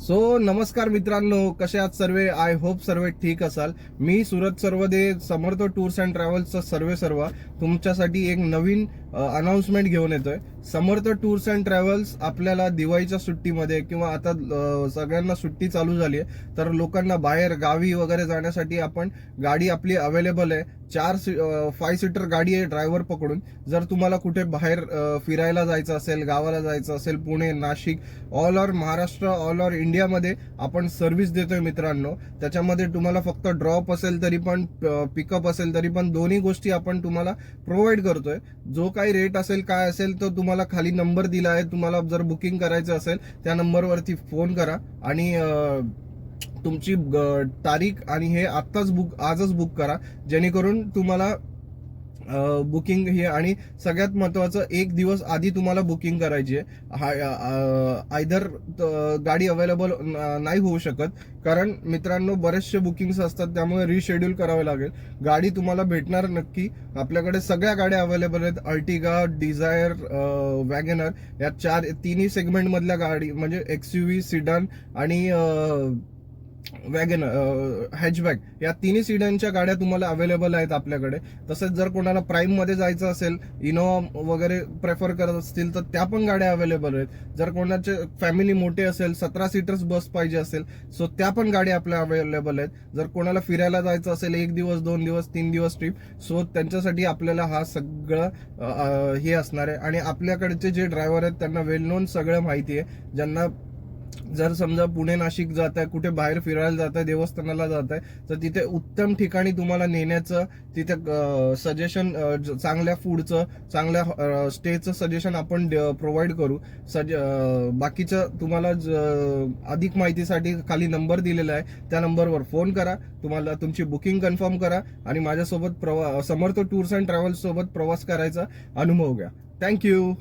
नमस्कार मित्रांनो, कसे आहात सर्व? आय होप सर्व ठीक असाल. मी सुरत सर्वदे समर्थ टूर्स अँड ट्रॅव्हल्सचा सर्व तुमच्यासाठी एक नवीन अनाउन्समेंट घेऊन येतोय. समर्थ टूर्स अँड ट्रॅव्हल्स आपल्याला दिवाळीच्या सुट्टीमध्ये किंवा आता सगळ्यांना सुट्टी चालू झाली आहे, तर लोकांना बाहेर गावी वगैरे जाण्यासाठी आपण गाडी आपली अवेलेबल आहे. 5 सीटर गाडी आहे ड्रायव्हर पकडून. जर तुम्हाला कुठे बाहेर फिरायला जायचं असेल, गावाला जायचं असेल, Pune, Nashik, all over Maharashtra, all over इंडियामध्ये आपण सर्व्हिस देतोय मित्रांनो. त्याच्यामध्ये तुम्हाला फक्त ड्रॉप असेल तरी पण, पिकअप असेल तरी पण, दोन्ही गोष्टी आपण तुम्हाला प्रोव्हाइड करतोय. जो काही रेट असेल, काय असेल, तो तुम्हाला खाली नंबर दिला आहे. तुम्हाला जर बुकिंग करायचं असेल त्या नंबरवरती फोन करा आणि तुमची तारीख आणि हे आजच बुक करा, जेणेकरून तुम्हाला बुकिंग हे. आणि सगळ्यात महत्वाचं, 1 दिवस आधी तुम्हाला बुकिंग करायची आहे. आयदर गाडी अवेलेबल नाही होऊ शकत, कारण मित्रांनो बरेचसे बुकिंग्स असतात, त्यामुळे रिशेड्यूल करावे लागेल. गाडी तुम्हाला भेटणार नक्की. आपल्याकडे सगळ्या गाड्या अवेलेबल आहेत. अर्टिगा, डिझायर, वॅगनर या तिन्ही सेगमेंट मधल्या गाडी, म्हणजे एक्सयूव्ही, सिडन आणि हॅचबॅक, या तिन्ही सीडांच्या गाड्या तुम्हाला अवेलेबल आहेत आपल्याकडे. तसंच जर कोणाला प्राईम मध्ये जायचं असेल, इनोवा वगैरे प्रेफर करत असतील, तर त्या पण गाड्या अवेलेबल आहेत. जर कोणाचे फॅमिली मोठे असेल, 17 सीटर्स बस पाहिजे असेल, सो त्या पण गाड्या आपल्या अवेलेबल आहेत. जर कोणाला फिरायला जायचं असेल, 1 दिवस, 2 दिवस, 3 दिवस ट्रिप, सो त्यांच्यासाठी आपल्याला हा सगळं हे असणार आहे. आणि आपल्याकडचे जे ड्रायव्हर आहेत त्यांना वेल नोन सगळं माहिती आहे. ज्यांना जर समजा पुणे, नाशिक जात आहे, कुठे बाहेर फिरायला जात आहे, देवस्थानाला जात आहे, तर तिथे उत्तम ठिकाणी तुम्हाला नेण्याचं, तिथे सजेशन, चांगल्या फूडचं, चांगल्या स्टेचं सजेशन आपण प्रोव्हाइड करू. बाकीचं तुम्हाला अधिक माहितीसाठी खाली नंबर दिलेला आहे, त्या नंबरवर फोन करा. तुम्हाला तुमची बुकिंग कन्फर्म करा आणि माझ्यासोबत समर्थ टूर्स अँड ट्रॅव्हल्स सोबत प्रवास करायचा अनुभव घ्या. थँक्यू.